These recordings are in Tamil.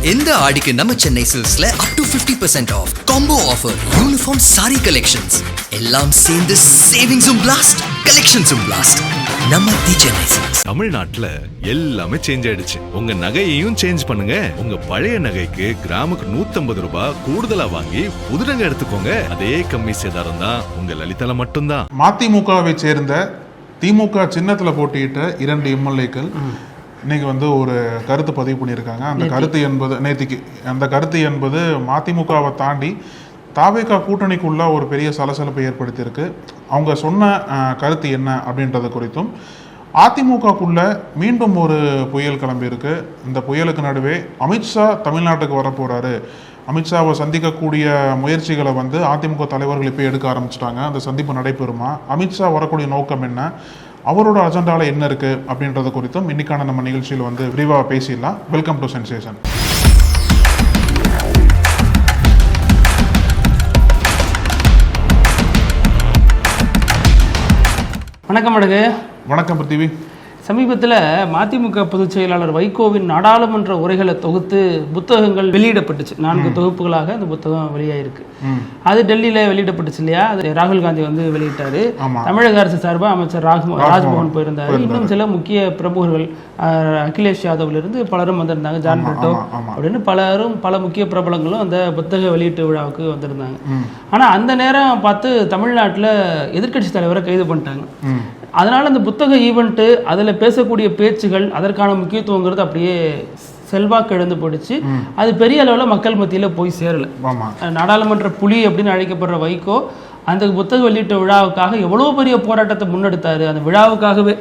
இந்த ஆடிக்கு நம்ம சென்னை சில்க்ஸ்ல up to 50% off combo offer, uniform sari collections எல்லாம் சேர்ந்து சேவிங்ஸும் பிளாஸ்ட், கலெக்ஷன்ஸும் பிளாஸ்ட். நம்ம தி சென்னை சில்க்ஸ். தமிழ்நாட்டுல எல்லாமே சேஞ்ச் ஆயிடுச்சு. உங்க நகையையும் சேஞ்ச் பண்ணுங்க. உங்க பழைய நகைக்கு கிராமுக்கு 150 ரூபாய் கூடுதலா வாங்கி புது நகை எடுத்துக்கோங்க. அதே கம்மி சேதாரம் தான் உங்க லலிதால மட்டும்தான். மதிமுகவை சேர்ந்த திமுக சின்னத்துல போட்டியிட்ட 2 எம்எல்ஏக்கள் இன்னைக்கு ஒரு கருத்து பதிவு பண்ணியிருக்காங்க. அந்த கருத்து என்பது நேத்திக்கு அந்த கருத்து என்பது மதிமுகவை தாண்டி தாவேகா கூட்டணிக்குள்ள ஒரு பெரிய சலசலப்பை ஏற்படுத்தியிருக்கு. அவங்க சொன்ன கருத்து என்ன அப்படின்றது குறித்தும், அதிமுகக்குள்ள மீண்டும் ஒரு புயல் கிளம்பியிருக்கு. இந்த புயலுக்கு நடுவே அமித்ஷா தமிழ்நாட்டுக்கு வரப்போறாரு. அமித்ஷாவை சந்திக்கக்கூடிய முயற்சிகளை அதிமுக வெகுஜனர்கள் இப்போ எடுக்க ஆரம்பிச்சிட்டாங்க. அந்த சந்திப்பு நடைபெறுமா? அமித்ஷா வரக்கூடிய நோக்கம் என்ன? அவரோட அஜெண்டால என்ன இருக்கு அப்படின்றது குறித்தும் இன்னைக்கான நம்ம நிகழ்ச்சியில் விரிவாக பேசிடலாம். Welcome to sensation. வணக்கம் அழகு. வணக்கம் பிருத்திவி. சமீபத்தில் மதிமுக பொதுச் செயலாளர் வைகோவின் நாடாளுமன்ற உரைகளை தொகுத்து புத்தகங்கள் வெளியிடப்பட்டுச்சு. 4 தொகுப்புகளாக அந்த புத்தகம் வெளியாயிருக்கு. அது டெல்லியில் வெளியிடப்பட்டுச்சு இல்லையா? அது ராகுல் காந்தி வெளியிட்டாரு. தமிழக அரசு சார்பாக அமைச்சர் ராஜ்மோகன் போயிருந்தாரு. இன்னும் சில முக்கிய பிரமுகர்கள் அகிலேஷ் யாதவ்லேருந்து பலரும் வந்திருந்தாங்க. ஜான் பிரிட்டோ அப்படின்னு பல முக்கிய பிரபலங்களும் அந்த புத்தக வெளியீட்டு விழாவுக்கு வந்திருந்தாங்க. ஆனால் அந்த நேரம் பார்த்து தமிழ்நாட்டில் எதிர்க்கட்சி தலைவரை கைது பண்ணிட்டாங்க. அதனால அந்த புத்தக ஈவெண்ட்டு, அதில் பேசக்கூடிய பேச்சுகள், அதற்கான முக்கியத்துவங்கிறது அப்படியே செல்வாக்கு இழந்து போயிடுச்சு. அது பெரிய அளவில் மக்கள் மத்தியில் போய் சேரலை. நாடாளுமன்ற புலி அப்படின்னு அழைக்கப்படுற வைகோ அந்த புத்தக வெளியீட்டு விழாவுக்காக எவ்வளோ பெரிய போராட்டத்தை முன்னெடுத்தாரு. அந்த விழாவுக்காகவே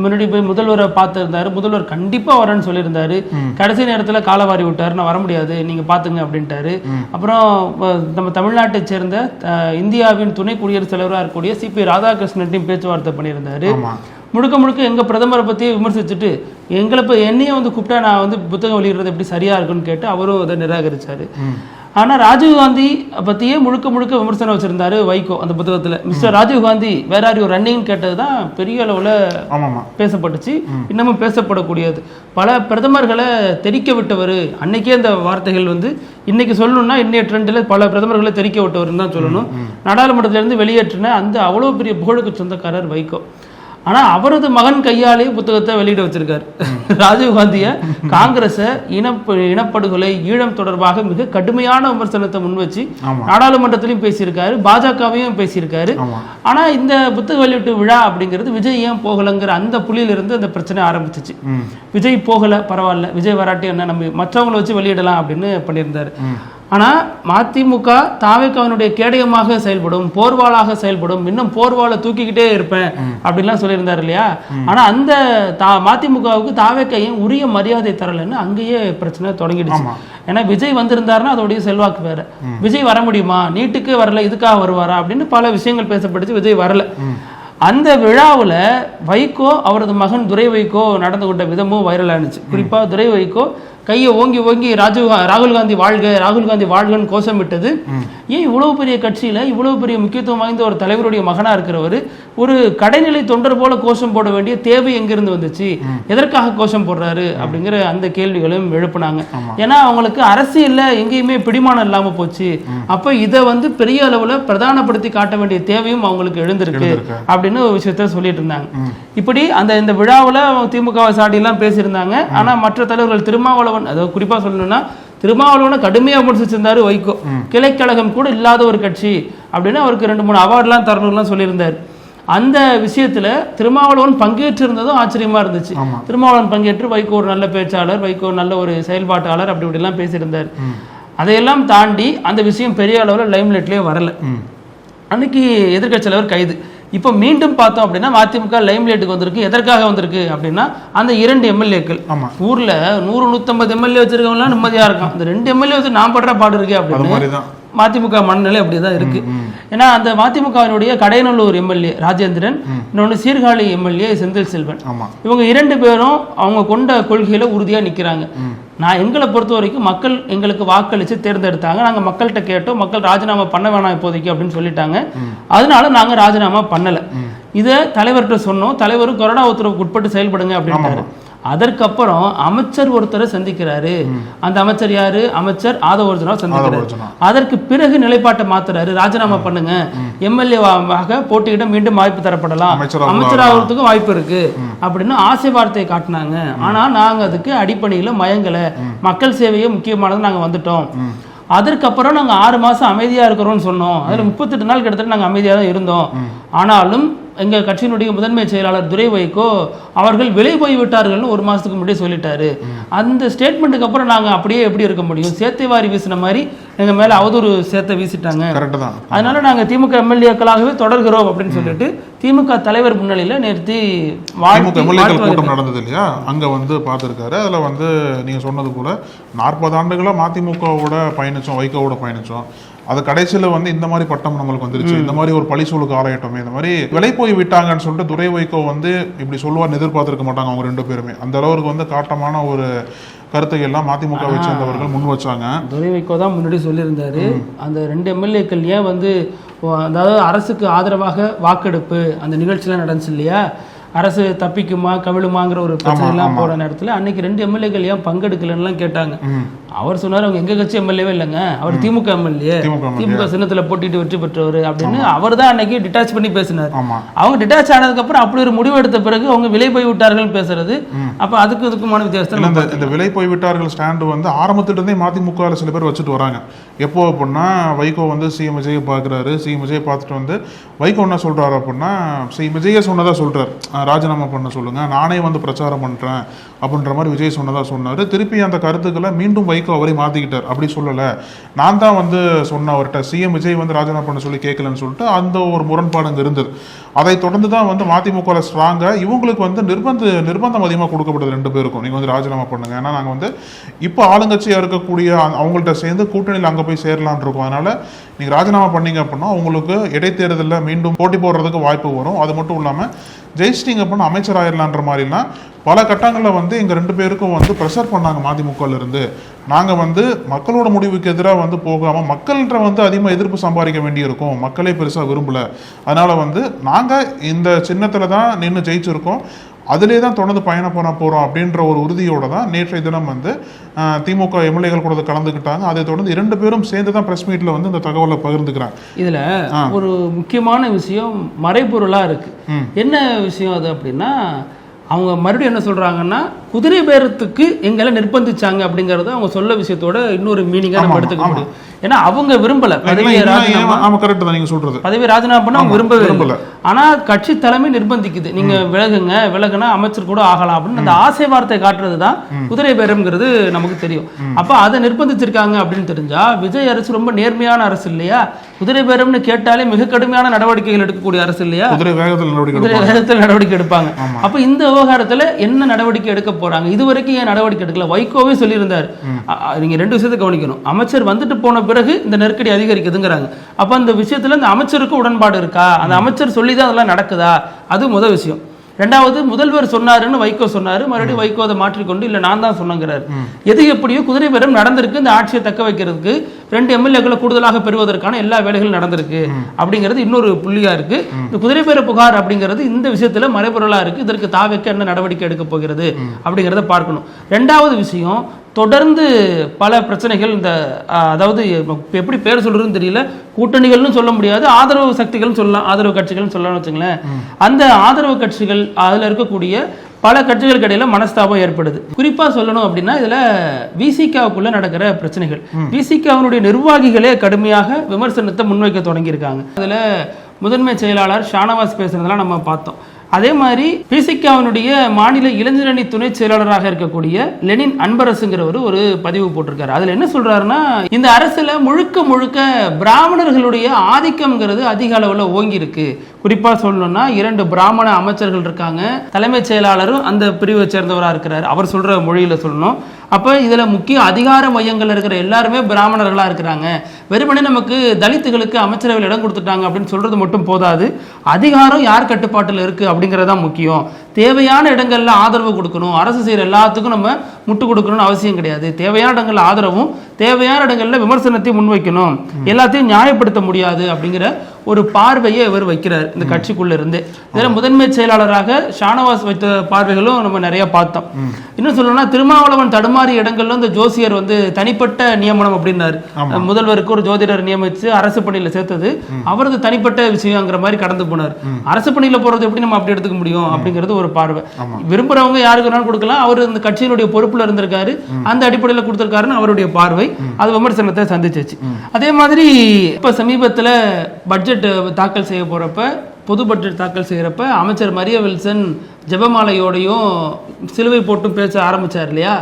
முன்னாடி போய் முதல்வரை பார்த்துருந்தாரு. முதல்வர் கண்டிப்பாக வரேன்னு சொல்லியிருந்தாரு. கடைசி நேரத்தில் காலவாரி விட்டார், நான் வர முடியாது, நீங்கள் பார்த்துங்க அப்படின்ட்டாரு. அப்புறம் நம்ம தமிழ்நாட்டை சேர்ந்த இந்தியாவின் துணை குடியரசுத் தலைவராக இருக்கக்கூடிய சிபி ராதாகிருஷ்ணன்ட்டையும் பேச்சுவார்த்தை பண்ணியிருந்தாரு. முழுக்க எங்கள் பிரதமரை பற்றியே விமர்சிச்சுட்டு என்னையும் கூப்பிட்டா நான் புத்தகம் வெளியிடுறது எப்படி சரியாக இருக்குன்னு கேட்டு அவரும் அதை நிராகரித்தார். ஆனால் ராஜீவ்காந்தி பற்றியே முழுக்க விமர்சனம் வச்சுருந்தாரு வைகோ அந்த புத்தகத்தில். Mister Rajiv Gandhi where are you running கேட்டது தான் பெரிய அளவில் பேசப்பட்டுச்சு. இன்னமும் பேசப்படக்கூடியது. பல பிரதமர்களை தெரிக்க விட்டவர். அன்னைக்கே அந்த வார்த்தைகள் இன்னைக்கு சொல்லணும்னா இன்னைய ட்ரெண்டில் பல பிரதமர்களை தெரிக்க விட்டவர்னு தான் சொல்லணும். நாடாளுமன்றத்திலேருந்து வெளியேற்றின அந்த அவ்வளோ பெரிய புகழுக்கு சொந்தக்காரர் வைகோ. ஆனால் அவரது மகன் கையாலே புத்தகத்தை வெளியிட வச்சிருக்காரு. ராஜீவ்காந்தியை, காங்கிரஸை இனப்படுகொலை, ஈழம் தொடர்பாக மிக கடுமையான விமர்சனத்தை முன்வச்சு நாடாளுமன்றத்திலையும் பேசியிருக்காரு, பாஜகவையும் பேசியிருக்காரு. ஆனால் இந்த புத்தக வெளியீட்டு விழா அப்படிங்கிறது விஜய் ஏன் போகலைங்கிற அந்த புள்ளியிலிருந்து அந்த பிரச்சனை ஆரம்பிச்சிச்சு. விஜய் போகலை, பரவாயில்ல, விஜய் வராட்டி என்ன, நம்ம மற்றவங்களை வச்சு வெளியிடலாம் அப்படின்னு பண்ணியிருந்தாரு. ஆனால் மதிமுக தாவேகாவினுடைய கேடயமாக செயல்படும், போர்வாளாக செயல்படும், இன்னும் போர்வாளை தூக்கிக்கிட்டே இருப்பேன் அப்படின்லாம் சொல்லியிருந்தார் இல்லையா? ஆனால் அந்த மதிமுகவுக்கு தாவேகையும் உரிய மரியாதை தரலன்னு அங்கேயே பிரச்சனை தொடங்கிடுச்சு. ஏன்னா விஜய் வந்திருந்தாருன்னா அதோடைய செல்வாக்கு வேற. விஜய் வர முடியுமா? நீட்டுக்கு வரல, இதுக்காக வருவாரா அப்படின்னு பல விஷயங்கள் பேசப்பட்டுச்சு. விஜய் வரல. அந்த விழாவில் வைகோ, அவரது மகன் துரை வைகோ நடந்து கொண்ட விதமும் வைரல் ஆனிச்சு. குறிப்பாக துரை வைகோ கையை ஓங்கி ராகுல் காந்தி வாழ்க, ராகுல் காந்தி வாழ்கன்னு கோஷமிட்டது. ஏன் இவ்வளவு பெரிய கட்சியில இவ்வளவு பெரிய முக்கியத்துவம் வாய்ந்த ஒரு தலைவருடைய மகனா இருக்கிறவர் ஒரு கடைநிலை தொண்டர் போல கோஷம் போட வேண்டிய தேவை எங்கிருந்து வந்துச்சு? எதற்காக கோஷம் போடுறாரு அப்படிங்கிற அந்த கேள்விகளும் எழுப்புனாங்க. ஏன்னா அவங்களுக்கு அரசியல்ல எங்கேயுமே பிடிமானம் இல்லாம போச்சு. அப்ப இதை பெரிய அளவுல பிரதானப்படுத்தி காட்ட வேண்டிய தேவையும் அவங்களுக்கு எழுந்திருக்கு அப்படின்னு ஒரு விஷயத்த சொல்லிட்டு இருந்தாங்க. இப்படி இந்த விழாவில் திமுக சாடியெல்லாம் பேசியிருந்தாங்க. ஆனா மற்ற தலைவர்கள் திருமாவளவன், அதாவது குறிப்பா சொல்லணும்னா திருமாவளவனை கடுமையாக விமர்சிச்சிருந்தாரு வைகோ. கிளைக்கழகம் கூட இல்லாத ஒரு கட்சி அப்படின்னு அவருக்கு 2-3 அவார்ட்லாம் தரணும்லாம் சொல்லியிருந்தார். அந்த விஷயத்துல திருமாவளவன் பங்கேற்றிருந்ததும் ஆச்சரியமா இருந்துச்சு. திருமாவளவன் பங்கேற்று வைகோ ஒரு நல்ல பேச்சாளர், வைகோ நல்ல ஒரு செயல்பாட்டாளர் அப்படி இப்படிலாம் பேசியிருந்தார். அதையெல்லாம் தாண்டி அந்த விஷயம் பெரிய அளவில் லைம்லைட்லேயே வரல. அன்னைக்கு எதிர்க்கட்சி தலைவர் கைது. இப்போ மீண்டும் பார்த்தோம் அப்படின்னா மதிமுக லைம்லைட்டுக்கு வந்திருக்கு. எதற்காக வந்திருக்கு அப்படின்னா அந்த 2 எம்எல்ஏக்கள் ஊர்ல 100-150 எம்எல்ஏ வச்சிருக்கவங்களாம் நிம்மதியா இருக்கான். அந்த 2 எம்எல்ஏ வச்சு நான் படுற பாடு இருக்கு அப்படின்னு மதிமுக மனநிலை அப்படிதான் இருக்கு. ஏன்னா அந்த மதிமுகவினுடைய கடையநல்லூர் எம்எல்ஏ ராஜேந்திரன், இன்னொன்று சீர்காழி எம்எல்ஏ செந்தில் செல்வன், இவங்க 2 பேரும் அவங்க கொண்ட கொள்கையில உறுதியா நிக்கிறாங்க. நான் எங்களை பொறுத்த வரைக்கும் மக்கள் எங்களுக்கு வாக்களித்து தேர்ந்தெடுத்தாங்க, நாங்கள் மக்கள்கிட்ட கேட்டோம், மக்கள் ராஜினாமா பண்ண வேணாம் இப்போதைக்கு அப்படின்னு சொல்லிட்டாங்க, அதனால நாங்கள் ராஜினாமா பண்ணலை. இதை தலைவர்கிட்ட சொன்னோம், தலைவரும் கொரோனா உத்தரவுக்கு உட்பட்டு செயல்படுங்க அப்படின்ட்டாரு. அதற்கப்புறம் அமைச்சர் ஒருத்தரை சந்திக்கிறாரு. அந்த அமைச்சர் யாரு? அமைச்சர் ஆதவ அர்ஜுனாவை சந்திக்கிறாரு. அதற்கு பிறகு நிலைப்பாட்டை மாத்துறாரு, ராஜினாமா பண்ணுங்க, எம்எல்ஏவாக போட்டியிட மீண்டும் வாய்ப்பு தரப்படலாம், அமைச்சராகிறதுக்கும் வாய்ப்பு இருக்கு அப்படின்னு ஆசை வார்த்தையை காட்டினாங்க. ஆனா நாங்க அதுக்கு அடிப்படையில மயங்கல, மக்கள் சேவையே முக்கியமானது, நாங்க வந்துட்டோம். அதற்கப்புறம் நாங்கள் 6 மாதம் அமைதியாக இருக்கிறோம்னு சொன்னோம். அதில் 38 நாள் கிட்டத்தட்ட நாங்கள் அமைதியாக தான் இருந்தோம். ஆனாலும் எங்கள் கட்சியினுடைய முதன்மை செயலாளர் துரை வைகோ அவர்கள் விலை போய்விட்டார்கள்னு 1 மாதத்துக்கு முன்னாடியே சொல்லிட்டாரு. அந்த ஸ்டேட்மெண்ட்டுக்கு அப்புறம் நாங்கள் அப்படியே எப்படி இருக்க முடியும்? சேத்தை வாரி வீசின மாதிரி எங்கள் மேலே அவதூறு சேத்தை வீசிட்டாங்க. அதனால நாங்கள் திமுக எம்எல்ஏக்களாகவே தொடர்கிறோம் அப்படின்னு சொல்லிட்டு திமுக தலைவர் முன்னிலையில் நேர்த்தி கூட்டம் நடந்தது இல்லையா, அங்கே வந்து பார்த்துருக்காரு. அதில் வந்து நீங்கள் சொன்னது போல 40 ஆண்டுகளாக மதிமுகவோட பயணித்தோம், வைகோவோட பயணித்தோம். அது கடைசியில் வந்து இந்த மாதிரி பட்டம் நம்மளுக்கு வந்துருச்சு, இந்த மாதிரி ஒரு பழிசூலுக்கு ஆராயட்டோமே, இந்த மாதிரி விலை போய் விட்டாங்கன்னு சொல்லிட்டு துரை வைகோ வந்து இப்படி சொல்லுவார்னு எதிர்பார்த்துருக்க மாட்டாங்க அவங்க 2 பேருமே. அந்த அளவுக்கு வந்து காட்டமான ஒரு கருத்துக்கள் எல்லாம் மதிமுகவை சேர்ந்தவர்கள் முன் வச்சாங்க. துரை வைகோ தான் முன்னாடி சொல்லியிருந்தாரு, அந்த 2 எம்எல்ஏக்கள் ஏன் வந்து அதாவது அரசுக்கு ஆதரவாக வாக்கெடுப்பு அந்த நிகழ்ச்சியெல்லாம் நடந்துச்சு இல்லையா, அரசு தப்பிக்குமா கவிழுமாங்கிற ஒரு பிரச்சனை எல்லாம் போற நேரத்தில் அன்னைக்கு 2 எம்எல்ஏக்கள் ஏன் பங்கெடுக்கலன்னு கேட்டாங்க. அவர் சொன்னார், அவங்க எங்க கட்சி எம்எல்ஏவே இல்லைங்க, அவர் திமுக எம்எல்ஏ, திமுக சின்னத்துல போட்டிட்டு வெற்றி பெற்றவர் அப்படின்னு அவர் தான் அன்னைக்கு டிட்டாச் பண்ணி பேசினார். அவங்க டிட்டாச் ஆனதுக்கு அப்புறம் அப்படி ஒரு முடிவு எடுத்த பிறகு அவங்க விலை போய் விட்டார்கள் பேசுறது, அப்ப அதுக்கு இதுக்குமான வித்தியாசம். இந்த விலை போய் விட்டார்கள் ஸ்டாண்டு வந்து ஆரம்பத்திலிருந்தே மதிமுக சில பேர் வச்சுட்டு வராங்க. எப்போ அப்படின்னா வைகோ வந்து சிஎம் விஜயை பார்க்குறாரு, சிஎம் விஜய் பார்த்துட்டு வந்து வைகோ என்ன சொல்றாரு அப்படின்னா, சிஎம் விஜயை சொன்னதா சொல்றாரு, ராஜினாமா பண்ண சொல்லுங்க, நானே வந்து பிரச்சாரம் பண்றேன் அப்படின்ற மாதிரி விஜய் சொன்னதா சொன்னாரு. திருப்பி அந்த கருத்துக்களை மீண்டும் வைகோ அவரே மாத்திக்கிட்டார். அப்படி சொல்லலை, நான் தான் வந்து சொன்ன அவர்கிட்ட, சிஎம் விஜய் வந்து ராஜினாமா பண்ண சொல்லி கேட்கலன்னு சொல்லிட்டு அந்த ஒரு முரண்பாடு அங்கே இருந்தது. அதை தொடர்ந்து தான் வந்து மதிமுக ஸ்ட்ராங்கா இவங்களுக்கு வந்து நிர்பந்தம் அதிகமாக கொடுக்கப்பட்டது 2 பேருக்கும், நீங்கள் வந்து ராஜினாமா பண்ணுங்க, ஏன்னா நாங்கள் வந்து இப்போ ஆளுங்கட்சியாக இருக்கக்கூடிய அவங்கள்ட்ட சேர்ந்து கூட்டணியில் அங்கே போய் சேரலான் இருக்கோம், அதனால நீங்கள் ராஜினாமா பண்ணீங்க அப்படின்னா உங்களுக்கு இடைத்தேர்தலில் மீண்டும் போட்டி போடுறதுக்கு வாய்ப்பு வரும். அது மட்டும் இல்லாமல் ஜெயிச்சிட்டிங்க அப்படின்னா அமைச்சர் ஆயிடலான்ற மாதிரிலாம் பல கட்டங்களில் வந்து எங்கள் 2 பேருக்கும் வந்து ப்ரெஷர் பண்ணாங்க மதிமுகவில் இருந்து. நாங்கள் வந்து மக்களோட முடிவுக்கு எதிராக வந்து போகாமல் மக்கள்கிட்ட வந்து அதிகமாக எதிர்ப்பு சம்பாதிக்க வேண்டியிருக்கும், மக்களே பெருசாக விரும்பலை, அதனால் வந்து நாங்கள் இந்த சின்னத்தில் தான் நின்று ஜெயிச்சிருக்கோம், அதிலே தான் தொடர்ந்து பயணம் பண்ண போகிறோம் அப்படின்ற ஒரு உறுதியோடு தான் நேற்றைய தினம் வந்து திமுக எம்எல்ஏகள் கூட கலந்துக்கிட்டாங்க. அதை தொடர்ந்து 2 பேரும் சேர்ந்து தான் ப்ரெஸ் மீட்டில் வந்து இந்த தகவலை பகிர்ந்துக்கிறாங்க. இதில் ஒரு முக்கியமான விஷயம் மறைபொருளாக இருக்குது. என்ன விஷயம் அது அப்படின்னா, அவங்க மறுபடியும் என்ன சொல்றாங்கன்னா, குதிரை பேரத்துக்கு எங்களை நிர்பந்திச்சாங்க அப்படிங்கறத அவங்க சொல்ல விஷயத்தோட இன்னொரு மீனிங்கா நம்ம எடுத்துக்க முடியும். ஏன்னா அவங்க விரும்பல பதவியை ராஜினாமா பண்ண அவங்க விரும்பவே இல்லை. ஆனா கட்சி தலைமை நிர்பந்திக்குது, நீங்க விலகுனா அமைச்சர் கூட ஆகலாம் அப்படின்னு அந்த ஆசை வார்த்தை காட்டுறதுதான் குதிரை பேரம்ங்கிறது நமக்கு தெரியும். அப்ப அதை நிர்பந்திச்சிருக்காங்க அப்படின்னு தெரிஞ்சா விஜய் அரசு ரொம்ப நேர்மையான அரசு இல்லையா? குதிரை பேரம்னு கேட்டாலே மிக கடுமையான நடவடிக்கைகள் எடுக்கக்கூடிய அரசு இல்லையா? குதிரை வேகத்தில் நடவடிக்கை எடுப்பாங்க. அப்ப இந்த விவகாரத்துல என்ன நடவடிக்கை எடுக்க போறாங்க? இதுவரைக்கும் ஏன் நடவடிக்கை எடுக்கல? வைகோவே சொல்லியிருந்தார். நீங்க 2 விஷயத்தை கவனிக்கணும். அமைச்சர் வந்துட்டு போன பிறகு இந்த நெருக்கடி அதிகரிக்குதுங்கிறாங்க. அப்ப அந்த விஷயத்துல இந்த அமைச்சருக்கு உடன்பாடு இருக்கா? அந்த அமைச்சர் சொல்லிதான் அதெல்லாம் நடக்குதா? அது முதல் விஷயம். 2வது, முதல்வர் சொன்னாருன்னு வைகோ சொன்னாரு, மறுபடியும் வைகோ அதை மாற்றிக்கொண்டு இல்ல நான் தான் சொன்னங்கிறாரு. எது எப்படியோ குதிரை பேரம் நடந்திருக்கு. இந்த ஆட்சியை தக்க வைக்கிறதுக்கு 2 எம்எல்ஏக்களை கூடுதலாக பெறுவதற்கான எல்லா வேலைகளும் நடந்திருக்கு அப்படிங்கிறது இன்னொரு புள்ளியா இருக்கு. இந்த குதிரை பேர புகார் அப்படிங்கிறது இந்த விஷயத்துல மறைபொருளா இருக்கு. இதற்கு தாவேக்க என்ன நடவடிக்கை எடுக்க போகிறது அப்படிங்கிறத பார்க்கணும். 2வது விஷயம், தொடர்ந்து பல பிரச்சனைகள் இந்த அதாவது எப்படி பேர் சொல்றதுன்னு தெரியல, கூட்டணிகள்னு சொல்ல முடியாது, ஆதரவு சக்திகள் சொல்லலாம், ஆதரவு கட்சிகள் சொல்லலாம்னு வச்சுங்களேன். அந்த ஆதரவு கட்சிகள் அதுல இருக்கக்கூடிய பல கட்சிகளுக்கு இடையில மனஸ்தாபம் ஏற்படுது. குறிப்பா சொல்லணும் அப்படின்னா இதுல விசிகாவுக்குள்ள நடக்கிற பிரச்சனைகள், விசிகாவினுடைய நிர்வாகிகளே கடுமையாக விமர்சனத்தை முன்வைக்க தொடங்கியிருக்காங்க. அதுல முதன்மை செயலாளர் ஷானவாஸ் பேசுறதெல்லாம் நம்ம பார்த்தோம். அதே மாதிரி பிசிகாவினுடைய மாநில இளைஞரணி துணை செயலாளராக இருக்கக்கூடிய லெனின் அன்பரசுங்கிறவர் ஒரு பதிவு போட்டிருக்காரு. அதுல என்ன சொல்றாருன்னா, இந்த அரசுல முழுக்க முழுக்க பிராமணர்களுடைய ஆதிக்கம்ங்கிறது அதிக அளவுல ஓங்கி இருக்கு. குறிப்பா சொல்லணும்னா 2 பிராமண அமைச்சர்கள் இருக்காங்க, தலைமைச் செயலாளரும் அந்த பிரிவை சேர்ந்தவராக இருக்கிறார். அவர் சொல்ற மொழியில சொல்லணும். அப்ப இதுல முக்கிய அதிகார மையங்கள் இருக்கிற எல்லாருமே பிராமணர்களா இருக்கிறாங்க. வெறுமனே நமக்கு தலித்துகளுக்கு அமைச்சரவையில் இடம் கொடுத்துட்டாங்க அப்படின்னு சொல்றது மட்டும் போதாது, அதிகாரம் யார் கட்டுப்பாட்டில் இருக்கு அப்படிங்கறதா முக்கியம். தேவையான இடங்கள்ல ஆதரவு கொடுக்கணும், அரசு செய்யற எல்லாத்துக்கும் நம்ம முட்டு கொடுக்கணும்னு அவசியம் கிடையாது. தேவையான இடங்கள்ல ஆதரவும் தேவையான இடங்கள்ல விமர்சனத்தை முன்வைக்கணும், எல்லாத்தையும் நியாயப்படுத்த முடியாது அப்படிங்கிற ஒரு பார்வையை இவர் வைக்கிறார் இந்த கட்சிக்குள்ள இருந்து. இதில் முதன்மை செயலாளராக ஷானவாஸ் வைத்த பார்வைகளும் நம்ம நிறைய பார்த்தோம். இன்னும் சொல்லணும்னா திருமாவளவன் தடுமாறிய இடங்கள்ல இந்த ஜோசியர் வந்து தனிப்பட்ட நியமனம் அப்படின்னாரு. முதல்வருக்கு ஒரு ஜோதிடர் நியமிச்சு அரசு பணியில சேர்த்தது அவரது தனிப்பட்ட விஷயங்கிற மாதிரி கடந்து போனார். அரசு பணியில போறது எப்படி நம்ம அப்படி எடுத்துக்க முடியும் அப்படிங்கிறது ஒரு பார்வை. விரும்புறவங்க யாருக்கு வேணாலும் கொடுக்கலாம், அவர் இந்த கட்சியினுடைய பொறுப்புல இருந்திருக்காரு, அந்த அடிப்படையில் கொடுத்திருக்காருன்னு அவருடைய பார்வை. அது விமர்சனத்தை சந்திச்சிச்சு. அதே மாதிரி இப்ப சமீபத்துல பட்ஜெட் தாக்கல் செய்ய போறப்ப, பொது பட்ஜெட் தாக்கல் செய்யறப்ப அமைச்சர் மரிய வில்சன் ஜெபமாலையோடையும் சிலுவை போட்டும் பேச ஆரம்பிச்சார் இல்லையா,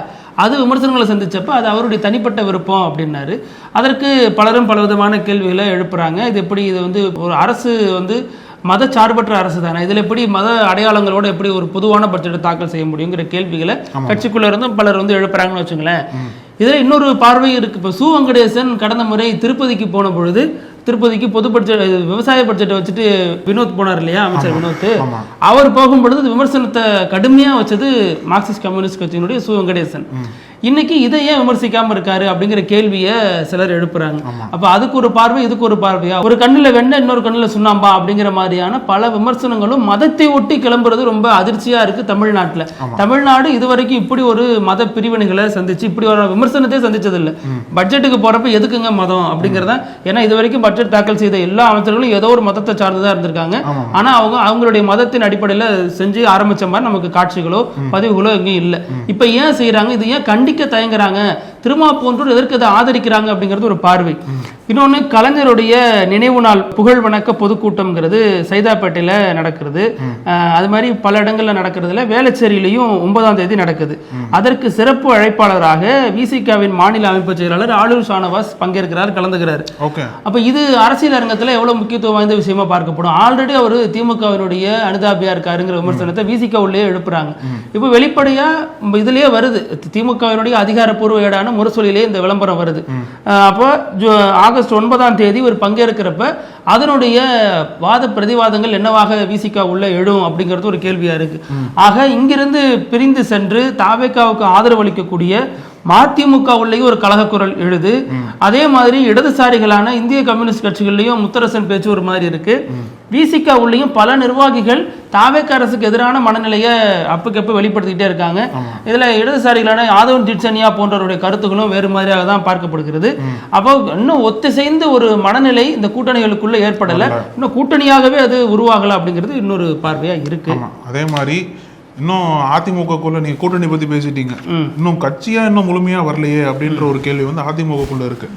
அது விமர்சனங்களை சந்திச்சப்ப அது அவருடைய தனிப்பட்ட விருப்பம் அப்படின்னாரு. அதற்கு பலரும் பலவிதமான கேள்விகளை எழுப்புறாங்க. இது எப்படி, இது வந்து ஒரு அரசு வந்து மத சார்பற்ற அரசு தானே, இதில் எப்படி மத அடையாளங்களோட எப்படி ஒரு பொதுவான பட்ஜெட்டை தாக்கல் செய்ய முடியுங்கிற கேள்விகளை கட்சிக்குள்ள இருந்தும் பலர் வந்து எழுப்புறாங்கன்னு வச்சுங்களேன். இதில் இன்னொரு பார்வை இருக்கு. இப்போ சு வெங்கடேசன் கடந்த முறை திருப்பதிக்கு போன பொழுது, திருப்பதிக்கு பொது பட்ஜெட் விவசாய பட்ஜெட்டை வச்சுட்டு வினோத் போனார் இல்லையா, அமைச்சர் வினோத், அவர் போகும்பொழுது விமர்சனத்தை கடுமையா வச்சது மார்க்சிஸ்ட் கம்யூனிஸ்ட் கட்சியினுடைய சு வெங்கடேசன். இன்னைக்கு இதை ஏன் விமர்சிக்காம இருக்காரு அப்படிங்கிற கேள்வியை சிலர் எழுப்புறாங்க. அப்ப அதுக்கு ஒரு பார்வை, இதுக்கு ஒரு பார்வையா, ஒரு கண்ணுல வெண்ண இன்னொரு கண்ணுல சுண்ணாம்பா அப்படிங்கிற மாதிரியான பல விமர்சனங்களும் மதத்தை ஒட்டி கிளம்புறது ரொம்ப அதிர்ச்சியா இருக்கு தமிழ்நாட்டுல. தமிழ்நாடு இதுவரைக்கும் இப்படி ஒரு மத பிரிவினைகளை சந்திச்சு இப்படி ஒரு விமர்சனத்தை சந்திச்சது இல்லை. பட்ஜெட்டுக்கு போறப்ப எதுக்குங்க மதம் அப்படிங்கிறதா, ஏன்னா இது வரைக்கும் பட்ஜெட் தாக்கல் செய்த எல்லா அமைச்சர்களும் ஏதோ ஒரு மதத்தை சார்ந்துதான் இருந்திருக்காங்க. ஆனா அவங்களுடைய மதத்தின் அடிப்படையில செஞ்சு ஆரம்பிச்ச மாதிரி நமக்கு காட்சிகளோ பதிவுகளோ எங்கேயும் இல்லை. இப்ப ஏன் செய்யறாங்க, இது ஏன் கண்டிக்க தயங்குறாங்க, திருமா போன்றோர் எதற்கு அதை ஆதரிக்கிறாங்க அப்படிங்கிறது ஒரு பார்வை. இன்னொன்னு, கலைஞருடைய நினைவு நாள் புகழ் வணக்க பொதுக்கூட்டம்ங்கிறது சைதாப்பேட்டையில நடக்கிறது. அது மாதிரி பல இடங்கள்ல நடக்கிறதுல வேளச்சேரியிலையும் 9ஆம் தேதி நடக்குது. அதற்கு சிறப்பு அழைப்பாளராக விசிகாவின் மாநில அமைப்பு செயலாளர் ஆளூர் ஷானவாஸ் பங்கேற்கிறார், கலந்துகிறார். அப்ப இது அரசியல் அரங்கத்துல எவ்வளவு முக்கியத்துவம் வாய்ந்த விஷயமா பார்க்கப்படும். ஆல்ரெடி அவர் திமுகவினுடைய அனுதாபியா இருக்காருங்கிற விமர்சனத்தை விசிக உள்ளே எழுப்புறாங்க. இப்ப வெளிப்படையா இதுலயே வருது, திமுகவினுடைய அதிகாரப்பூர்வ ஏடான முரசொலியிலே இந்த விளம்பரம் வருது. அப்போ ஆகஸ்ட் 9ஆம் தேதி ஒரு பங்கேற்கிறப்ப அதனுடைய வாத பிரதிவாதங்கள் என்னவாக விசிக உள்ள எழும் அப்படிங்கிறது ஒரு கேள்வியா இருக்கு. ஆக இங்கிருந்து பிரிந்து சென்று தாவேகாவுக்கு ஆதரவு அளிக்கக்கூடிய மதிமுக உள்ளேயும் ஒரு கலக குரல் எழுது. அதே மாதிரி இடதுசாரிகளான இந்திய கம்யூனிஸ்ட் கட்சிகள்லயும் முத்தரசன் பேச்சு ஒரு மாதிரி இருக்கு. விசிக உள்ளேயும் பல நிர்வாகிகள் தாவேக அரசுக்கு எதிரான மனநிலையை அப்பக்கப்ப வெளிப்படுத்திக்கிட்டே இருக்காங்க. இதுல இடதுசாரிகளான ஆதவன் டிட்சனியா போன்றவருடைய கருத்துக்களும் வேறு மாதிரியாக தான் பார்க்கப்படுகிறது. அப்போ இன்னும் ஒத்திசைந்து ஒரு மனநிலை இந்த கூட்டணிகளுக்குள்ள ஏற்படல, இன்னும் கூட்டணியாகவே அது உருவாகல அப்படிங்கிறது இன்னொரு பார்வையா இருக்கு. அதே மாதிரி இன்னும் அதிமுகக்குள்ள நீங்க கூட்டணி பத்தி பேசிட்டீங்க, இன்னும் கட்சியா இன்னும் முழுமையா வரலையே அப்படின்ற ஒரு கேள்வி வந்து அதிமுகக்குள்ள இருக்கு.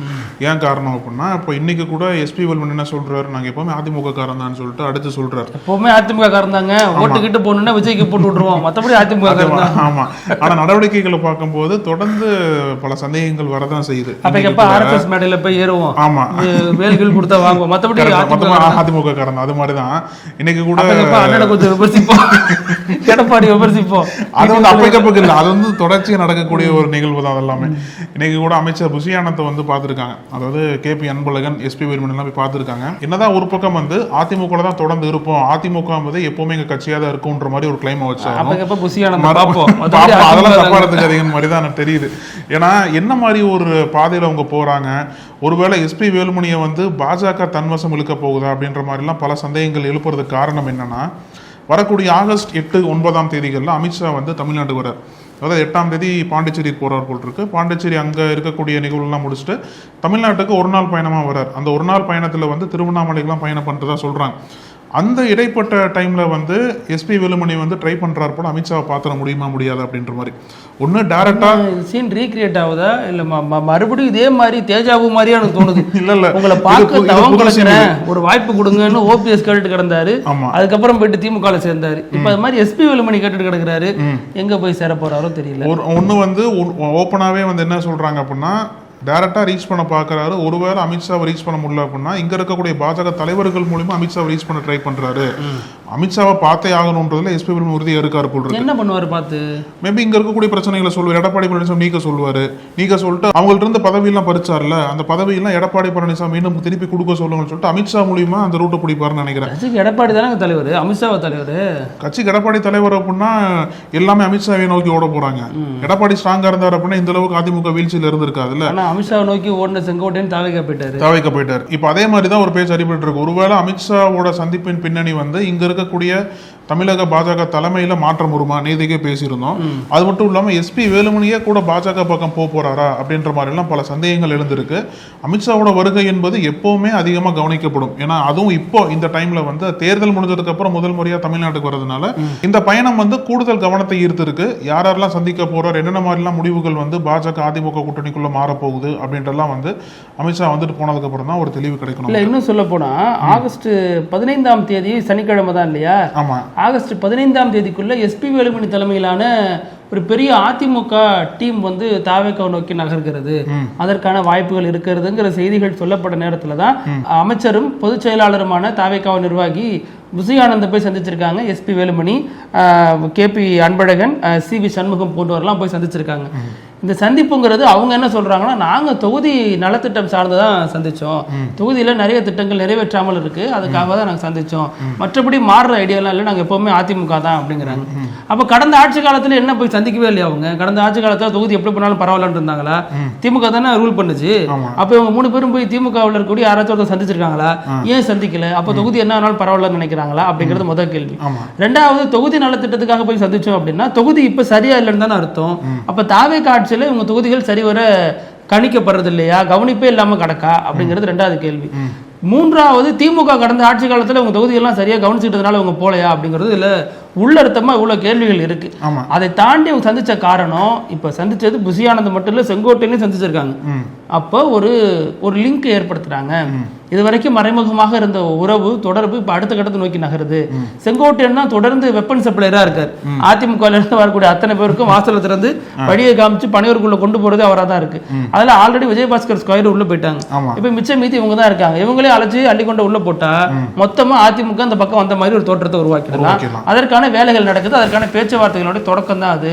ஏன் காரணம் அப்படின்னா, இப்போ இன்னைக்கு கூட எஸ்பி வேலுமணி என்ன சொல்றாரு, நாங்க எப்பவுமே அதிமுக காரன் தான் சொல்லிட்டு அடுத்து சொல்றாரு, எப்பவுமே அதிமுக காரன் தாங்க, ஓட்டுக்கிட்டு போகணும்னா விஜய்க்கு போட்டு விட்டுருவோம், மற்றபடி அதிமுக காரன் தான். ஆமா, ஆனா நடவடிக்கைகளை பார்க்கும்போது தொடர்ந்து பல சந்தேகங்கள் வரதான் செய்யுது. அப்ப ஆர்எஸ்எஸ் மேடையில போய் ஏறுவோம், ஆமா வேல்கள் கொடுத்தா வாங்குவோம், மற்றபடி அதிமுக காரன். அது மாதிரிதான் இன்னைக்கு கூட அண்ணனை கொஞ்சம் விமர்சிப்போம், எடப்பாடி விமர்சிப்போம். அது வந்து அப்பைக்கப்பக்கு இல்லை, அது வந்து தொடர்ச்சியாக நடக்கக்கூடிய ஒரு நிகழ்வு தான் அதெல்லாமே. இன்னைக்கு கூட அமைச்சர் புசியானத்தை வந்து பார்த்துருக்காங்க, அதாவது KP அன்பழகன், எஸ்பி வேலுமணி எல்லாம் போய் பார்த்துருக்காங்க. என்னதான் ஒரு பக்கம் வந்து அதிமுக தான் தொடர்ந்து இருப்போம், அதிமுக வந்து எப்பவுமே எங்க கட்சியா தான் இருக்கும்ன்ற மாதிரி ஒரு கிளைம் வச்சாங்க. அதெல்லாம் தப்பா எடுத்துக்காதீங்கன்னு மாதிரி தான் எனக்கு தெரியுது. ஏன்னா என்ன மாதிரி ஒரு பாதையில அவங்க போறாங்க, ஒருவேளை எஸ்பி வேலுமணியை வந்து பாஜக தன்வசம் இழுக்க போகுதா அப்படின்ற மாதிரிலாம் பல சந்தேகங்கள் எழுப்புறதுக்கு காரணம் என்னன்னா, வரக்கூடிய ஆகஸ்ட் 8, 9ஆம் தேதிகளில் அமித்ஷா வந்து தமிழ்நாட்டுக்கு வரார். அதாவது 8ஆம் தேதி பாண்டிச்சேரி போறார் போல் இருக்கு. பாண்டிச்சேரி அங்கே இருக்கக்கூடிய நிகழ்வுலாம் முடிச்சுட்டு தமிழ்நாட்டுக்கு ஒரு நாள் பயணமாக வரார். அந்த ஒரு நாள் பயணத்தில் வந்து திருவண்ணாமலைக்கெல்லாம் பயணம் பண்ணுறதா சொல்கிறாங்க. அந்த இடைப்பட்ட டைமில் வந்து எஸ்பி வேலுமணி வந்து ட்ரை பண்ணுறாரு போல அமித்ஷாவை பார்த்துட முடியுமா முடியாது அப்படின்ற மாதிரி. ஒன்று டேரக்டாக சீன் ரீக்ரியேட் ஆகுதா இல்லை மறுபடியும் இதே மாதிரி தேஜாவு மாதிரியா எனக்கு தோணுது. இல்லை உங்களை பார்க்க ஒரு வாய்ப்பு கொடுங்கன்னு ஓபிஎஸ் கேட்டுட்டு கிடந்தாரு. அதுக்கப்புறம் போயிட்டு திமுக சேர்ந்தாரு. இப்போ அது மாதிரி எஸ்பி வேலுமணி கேட்டுட்டு கிடக்குறாரு. எங்கே போய் சேர போறாரோ தெரியல. ஒன்று வந்து ஓப்பனாகவே வந்து என்ன சொல்கிறாங்க அப்படின்னா, டைரக்டாக ரீச் பண்ண பார்க்குறாரு. ஒருவேளை அமித்ஷாவை ரீச் பண்ண முடியல அப்படின்னா இங்கே இருக்கக்கூடிய பாஜக தலைவர்கள் மூலியமா அமித்ஷாவை ரீச் பண்ண ட்ரை பண்ணுறாரு. அமித்ஷாவை பார்த்தே ஆகணுன்றதுல எஸ்பி வேலுமணி உறுதியாக இருக்காரு போல் இருக்கு. என்ன பண்ணுவார் பார்த்து, மேபி இங்கே இருக்கக்கூடிய பிரச்சனைகளை சொல்லுவார். எடப்பாடி பழனிசாமி நீக்க சொல்லுவார். நீக்க சொல்லிட்டு அவங்கள்ட்ட இருந்த பதவியெல்லாம் பறிச்சார்ல, அந்த பதவியெல்லாம் எடப்பாடி பழனிசாமி இன்னும் திருப்பி கொடுக்க சொல்லுங்கன்னு சொல்லிட்டு அமித்ஷா மூலியமா அந்த ரூட்டை பிடிப்பாருன்னு நினைக்கிறேன். எடப்பாடி தானே தலைவர், அமித்ஷாவை தலைவர். கட்சிக்கு எடப்பாடி தலைவர் அப்படின்னா எல்லாமே அமித்ஷாவை நோக்கி ஓட போறாங்க. எடப்பாடி ஸ்ட்ராங்கா இருந்தார் அப்படின்னா இந்த அளவுக்கு அதிமுக வீழ்ச்சியில் இருந்திருக்காதுல்ல. அமித்ஷாவை நோக்கி ஓடின செங்கோட்டையன் தாவைக்க போயிட்டாரு. இப்போ அதே மாதிரி தான் ஒரு பேச்சு அடிபட்டு இருக்கு. ஒருவேளை அமித்ஷாவோட சந்திப்பின் பின்னணி வந்து இங்க இருக்கக்கூடிய தமிழக பாஜக தலைமையில மாற்றம் வருமா, நேதிக்கே பேசியிருந்தோம். அது மட்டும் இல்லாம எஸ்பி வேலுமணியே கூட பாஜக பக்கம் போறாரா அப்படின்ற மாதிரி எல்லாம் பல சந்தேகங்கள் எழுந்திருக்கு. அமித்ஷாவோட வருகை என்பது எப்பவுமே அதிகமா கவனிக்கப்படும். ஏன்னா அதுவும் இப்போ இந்த டைம்ல வந்து தேர்தல் முடிஞ்சதுக்கு அப்புறம் முதல் முறையா தமிழ்நாட்டுக்கு வரதுனால இந்த பயணம் வந்து கூடுதல் கவனத்தை ஈர்த்து இருக்கு. யாரெல்லாம் சந்திக்க போறார், என்னென்ன மாதிரிலாம் முடிவுகள் வந்து பாஜக அதிமுக கூட்டணிக்குள்ள மாறப்போகுது அப்படின்றலாம் வந்து அமித்ஷா வந்துட்டு போனதுக்கு அப்புறம் தான் ஒரு தெளிவு கிடைக்கணும். இல்ல இன்னும் சொல்ல போனா ஆகஸ்ட் 15ஆம் தேதி சனிக்கிழமை தான் இல்லையா? ஆமா, ஆகஸ்ட் 15ஆம் தேதிக்குள்ள எஸ்பி வேலுமணி தலைமையிலான ஒரு பெரிய அதிமுக டீம் வந்து தாவேக்காவை நோக்கி நகர்கிறது, அதற்கான வாய்ப்புகள் இருக்கிறதுங்கிற செய்திகள் சொல்லப்பட்ட நேரத்துல தான் அமைச்சரும் பொதுச் செயலாளருமான தாவேக்காவை நிர்வாகி புசியானந்த போய் சந்திச்சிருக்காங்க. SP Velumani, KP Anbazhagan, CV Shanmugam போன்றவரெல்லாம் போய் சந்திச்சிருக்காங்க. இந்த சந்திப்புங்கிறது அவங்க என்ன சொல்றாங்கன்னா, நாங்க தொகுதி நலத்திட்டம் சார்ந்துதான் சந்திச்சோம், தொகுதியில நிறைய திட்டங்கள் நிறைவேற்றாமல் இருக்கு, அதுக்காக தான் நாங்க சந்திச்சோம், மற்றபடி மாறுற ஐடியாலாம் இல்லை, நாங்க எப்பவுமே அதிமுக தான் அப்படிங்கிறாங்க. அப்ப கடந்த ஆட்சி காலத்துல என்ன போய் சந்திக்கவே இல்லையா அவங்க? கடந்த ஆட்சி காலத்துல தொகுதி எப்படி பண்ணாலும் பரவாயில்லன்னு இருந்தாங்களா? திமுக தானே ரூல் பண்ணுச்சு. அப்ப இவங்க 3 பேரும் போய் திமுகவில் இருக்கக்கூடிய யாராச்சும் ஒருத்தர் சந்திச்சிருக்காங்களா? ஏன் சந்திக்கல? அப்ப தொகுதி என்ன ஆனாலும் பரவாயில்லன்னு நினைக்கிறாங்களா அப்படிங்கிறது முதல் கேள்வி. ரெண்டாவது, தொகுதி நலத்திட்டத்துக்காக போய் சந்திச்சோம் அப்படின்னா தொகுதி இப்ப சரியா இல்லைன்னு தானே அர்த்தம். அப்ப தாவேக்கா ஆட்சியில இவங்க தொகுதிகள் சரிவர கணிக்கப்படுறது இல்லையா, கவனிப்பே இல்லாம கிடக்கா அப்படிங்கிறது ரெண்டாவது கேள்வி. மூன்றாவது, திமுக கடந்த ஆட்சி காலத்துல உங்க தொகுதியெல்லாம் சரியா கவனிச்சுட்டதுனால உங்க போலையா அப்படிங்கிறது இல்ல உள்ளர்த்தமா இவ்வளவு கேள்விகள் இருக்கு. அதை தாண்டி அவங்க சந்திச்ச காரணம், இப்ப சந்திச்சது புசியானந்த் மட்டும் இல்ல, செங்கோட்டையிலையும் சந்திச்சிருக்காங்க. அப்போ ஒரு லிங்க் ஏற்படுத்துறாங்க. இது வரைக்கும் மறைமுகமாக இருந்த உறவு தொடர்பு இப்ப அடுத்த கட்டத்தை நோக்கி நகருது. செங்கோட்டையன் தான் தொடர்ந்து வெப்பன் சப்ளையரா இருக்காரு. அதிமுக இருந்து வரக்கூடிய அத்தனை பேருக்கும் வாசல திறந்து வழியை காமிச்சு பணியூருக்குள்ள கொண்டு போறது அவரா தான் இருக்கு. அதுல ஆல்ரெடி விஜயபாஸ்கர் ஸ்கொயர் உள்ள போயிட்டாங்க. இப்ப மிச்சம் மீதி இவங்க தான் இருக்காங்க. இவங்களே அழைச்சு அள்ளி கொண்டு உள்ள போட்டா மொத்தமா அதிமுக அந்த பக்கம் வந்த மாதிரி ஒரு தோற்றத்தை உருவாக்கிடலாம். அதற்கான வேலைகள் நடக்குது, அதற்கான பேச்சுவார்த்தைகளோட தொடக்கம் தான் அது.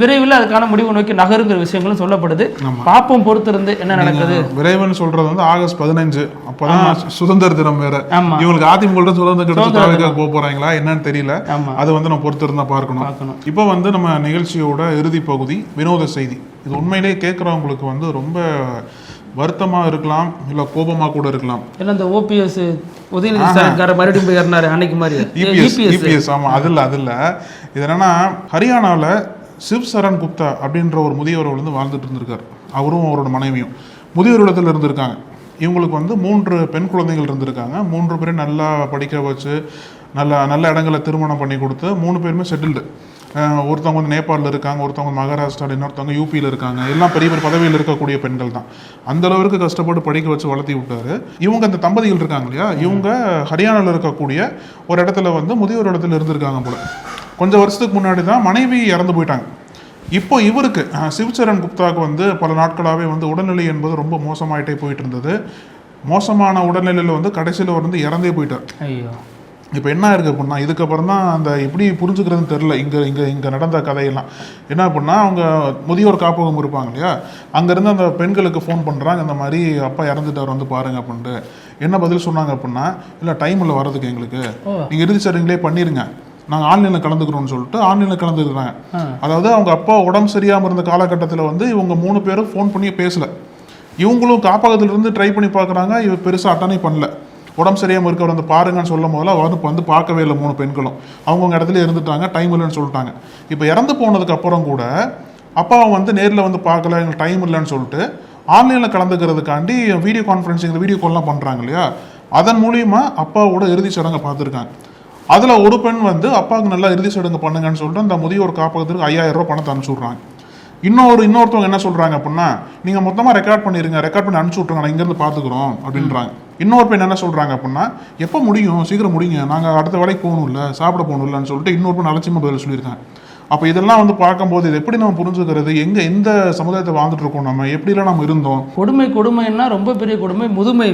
விரைவில் அதுக்கான முடிவு நோக்கி நகருங்கிற விஷயங்களும் சொல்லப்படுது. பாப்போம் பொறுத்து இருந்து என்ன நடக்குது. விரைவில் சொல்றது வந்து ஆகஸ்ட் 15 அப்பதான் சுதந்திர தினம் வேற. இவங்களுக்கு அதிமுக சுதந்திரம் போக போறாங்களா என்னன்னு தெரியல. அது வந்து நம்ம பொறுத்து இருந்தா பார்க்கணும். இப்போ வந்து நம்ம நிகழ்ச்சியோட இறுதி பகுதி வினோத செய்தி. இது உண்மையிலேயே கேட்கறவங்களுக்கு வந்து ரொம்ப வருத்தமா இருக்கலாம், இல்ல கோபமா கூட இருக்கலாம். இந்த ஓபிஎஸ் உதயநிதி மறுபடியும் போய் ஏறினாரு அன்னைக்கு மாதிரி இபிஎஸ். ஆமா, அதுல இது என்னன்னா, ஹரியானால சிவ்சரண் குப்தா அப்படின்ற ஒரு முதியவர் வந்து வாழ்ந்துட்டு இருந்திருக்காரு. அவரும் அவரோட மனைவியும் முதியோர் இல்லத்தில் இருந்திருக்காங்க. இவங்களுக்கு வந்து 3 பெண் குழந்தைகள் இருந்திருக்காங்க. 3 பேரும் நல்லா படிக்க வச்சு நல்ல இடங்களை திருமணம் பண்ணி கொடுத்து 3 பேருமே செட்டில்டு. ஒருத்தவங்க வந்து நேபாளில் இருக்காங்க, ஒருத்தவங்க மகாராஷ்டிராவில், இன்னொருத்தவங்க யூபியில் இருக்காங்க. எல்லாம் பெரிய பெரிய பதவியில் இருக்கக்கூடிய பெண்கள் தான். அந்த அளவுக்கு கஷ்டப்பட்டு படிக்க வச்சு வளர்த்தி விட்டாரு. இவங்க அந்த தம்பதிகள் இருக்காங்க இல்லையா, இவங்க ஹரியானாவில் இருக்கக்கூடிய ஒரு இடத்துல வந்து முதியோர் இடத்துல இருந்திருக்காங்க போல. கொஞ்சம் வருஷத்துக்கு முன்னாடி தான் மனைவி இறந்து போயிட்டாங்க. இப்போ இவருக்கு சிவ்சரண் குப்தாவுக்கு வந்து பல நாட்களாகவே வந்து உடல்நிலை என்பது ரொம்ப மோசமாயிட்டே போயிட்டு இருந்தது. மோசமான உடல்நிலையில் வந்து கடைசியில் வந்து இறந்தே போயிட்டார். இப்போ என்ன இருக்குது அப்படின்னா, இதுக்கப்புறம் தான் அந்த எப்படி புரிஞ்சுக்கிறதுன்னு தெரில. இங்கே நடந்த கதையெல்லாம் என்ன அப்படின்னா, அவங்க முதியோர் காப்பகம் இருப்பாங்க இல்லையா, அங்கேருந்து அந்த பெண்களுக்கு ஃபோன் பண்ணுறாங்க, இந்த மாதிரி அப்பா இறந்துட்டார் வந்து பாருங்க அப்படின்ட்டு. என்ன பதில் சொன்னாங்க அப்படின்னா, இல்லை டைம் இல்லை வர்றதுக்கு, எங்களுக்கு நீங்கள் இறுதி சடங்குகளே பண்ணிடுங்க, நாங்கள் ஆன்லைனில் கலந்துக்கிறோம்னு சொல்லிட்டு ஆன்லைனில் கலந்துக்கிறாங்க. அதாவது அவங்க அப்பா உடம்பு சரியாமல் இருந்த காலகட்டத்தில் வந்து இவங்க 3 பேரும் ஃபோன் பண்ணி பேசலை. இவங்களும் காப்பகத்திலிருந்து ட்ரை பண்ணி பார்க்குறாங்க, இவ பெருசாக அட்டனை பண்ணல. உடம்பு சரியாமல் இருக்கவர் வந்து பாருங்கன்னு சொல்லும் போதில் வந்து பார்க்கவே இல்லை. 3 பெண்களும் அவங்கவுங்க இடத்துல இருந்துட்டாங்க, டைம் இல்லைன்னு சொல்லிட்டாங்க. இப்போ இறந்து போனதுக்கு அப்புறம் கூட அப்பாவை வந்து நேரில் வந்து பார்க்கல, எங்களுக்கு டைம் இல்லைன்னு சொல்லிட்டு ஆன்லைனில் கலந்துக்கிறதுக்காண்டி வீடியோ கான்ஃபரன்சிங், வீடியோ கால்லாம் பண்ணுறாங்க இல்லையா, அதன் மூலியமாக அப்பாவோட இறுதி சடங்கை பார்த்துருக்காங்க. அதில் ஒரு பெண் வந்து அப்பாவுக்கு நல்லா இறுதி சடங்கு பண்ணுங்கன்னு சொல்லிட்டு அந்த முதியோர் காப்பகத்துக்கு 5000 ரூபா பணத்தை அனுப்பிச்சி விட்றாங்க. இன்னொருத்தவங்க என்ன சொல்கிறாங்க அப்படின்னா, நீங்கள் மொத்தமாக ரெக்கார்ட் பண்ணி அனுப்பிச்சி விட்ருங்க, நான் இங்கேருந்து பார்த்துக்குறோம் அப்படின்றாங்க. இன்னொரு பெண் என்ன சொல்கிறாங்க அப்படின்னா, எப்போ முடியும், சீக்கிரம் முடியுங்க, நாங்கள் அடுத்த வேலைக்கு போகணும்ல, சாப்பிட போகணும்லன்னு சொல்லிட்டு இன்னொரு பெண் அலட்சியமாக பதில் சொல்லியிருக்காங்க. அப்போ இதெல்லாம் வந்து பார்க்கும்போது இது எப்படி நம்ம புரிஞ்சுக்கிறது, எந்த சமுதாயத்தை வாழ்ந்துட்டு இருக்கோம், நம்ம எப்படிலாம் நம்ம இருந்தோம். கொடுமைன்னா ரொம்ப பெரிய கொடுமை,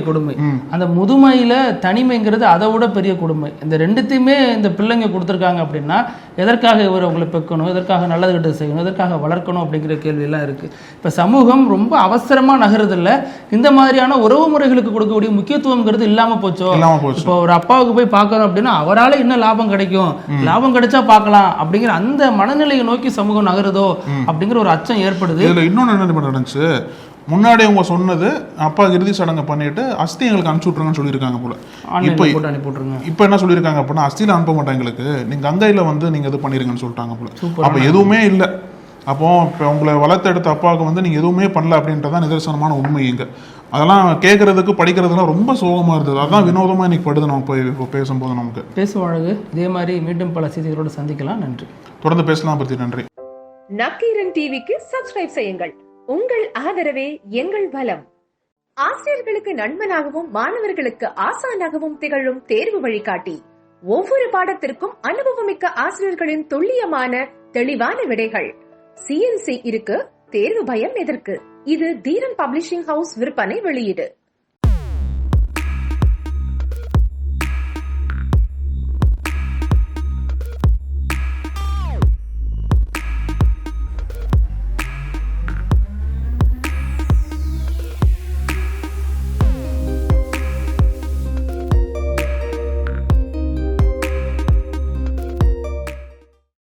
கொடுமை. அந்த முதுமையில தனிமைங்கிறது அதை விட பெரிய கொடுமை. இந்த ரெண்டுத்தையுமே இந்த பிள்ளைங்க கொடுத்துருக்காங்க அப்படின்னா, எதற்காக இவர் அவங்களை பெக்கணும், எதற்காக நல்லது கிட்ட செய்யணும், எதற்காக வளர்க்கணும் அப்படிங்கிற கேள்வியெல்லாம் இருக்கு. இப்போ சமூகம் ரொம்ப அவசரமா நகருதில்ல, இந்த மாதிரியான உறவு முறைகளுக்கு கொடுக்கக்கூடிய முக்கியத்துவம்ங்கிறது இல்லாம போச்சோ. இப்போ ஒரு அப்பாவுக்கு போய் பார்க்கணும் அப்படின்னா அவரால் என்ன லாபம் கிடைக்கும், லாபம் கிடைச்சா பார்க்கலாம் அப்படிங்கிற அந்த மனநிலையை நோக்கி சமூகம் நகருதோ அப்படிங்கிற ஒரு அச்சம் ஏற்படுது. இதுல இன்னொன்னு என்ன நடந்துச்சு, முன்னாடி அவங்க சொன்னது அப்பா இறுதி சடங்கு பண்ணிட்டு அஸ்தி எங்களுக்கு அனுப்பிச்சு விட்ருங்கன்னு சொல்லியிருக்காங்க போல. இப்போ என்ன சொல்லியிருக்காங்க அப்படின்னா அஸ்தியில அனுப்ப மாட்டாங்க எங்களுக்கு, நீங்க கங்கையில வந்து நீங்க இது பண்ணிருங்கன்னு சொல்லிட்டாங்க போல. அப்ப எதுவுமே இல்லை. அப்போ இப்போ உங்களை வளர்த்தெடுத்த அப்பாவுக்கு வந்து நீங்க எதுவுமே பண்ணல அப்படின்றதான் நிதர்சனமான உண்மை. இங்க அதெல்லாம் கேட்கறதுக்கு படிக்கிறதுலாம் ரொம்ப சோகமா இருந்தது. அதான் வினோதமா இன்னைக்கு படுது நம்ம இப்போ பேசும்போது. நமக்கு பேசுவாழகு இதே மாதிரி மீண்டும் பல செய்திகளோடு சந்திக்கலாம். நன்றி. தொடர்ந்து பேசலாம் பத்தி. நன்றி. நக்கீரன் டிவிக்கு சப்ஸ்கிரைப் செய்யுங்கள். உங்கள் ஆதரவே எங்கள் பலம். ஆசிரியர்களுக்கு நண்பனாகவும் மாணவர்களுக்கு ஆசானாகவும் திகழும் தேர்வு வழிகாட்டி. ஒவ்வொரு பாடத்திற்கும் அனுபவமிக்க ஆசிரியர்களின் துல்லியமான தெளிவான விடைகள். CNC இருக்கு, தேர்வு பயம் எதற்கு? இது தீரன் பப்ளிஷிங் ஹவுஸ் விற்பனை வெளியீடு.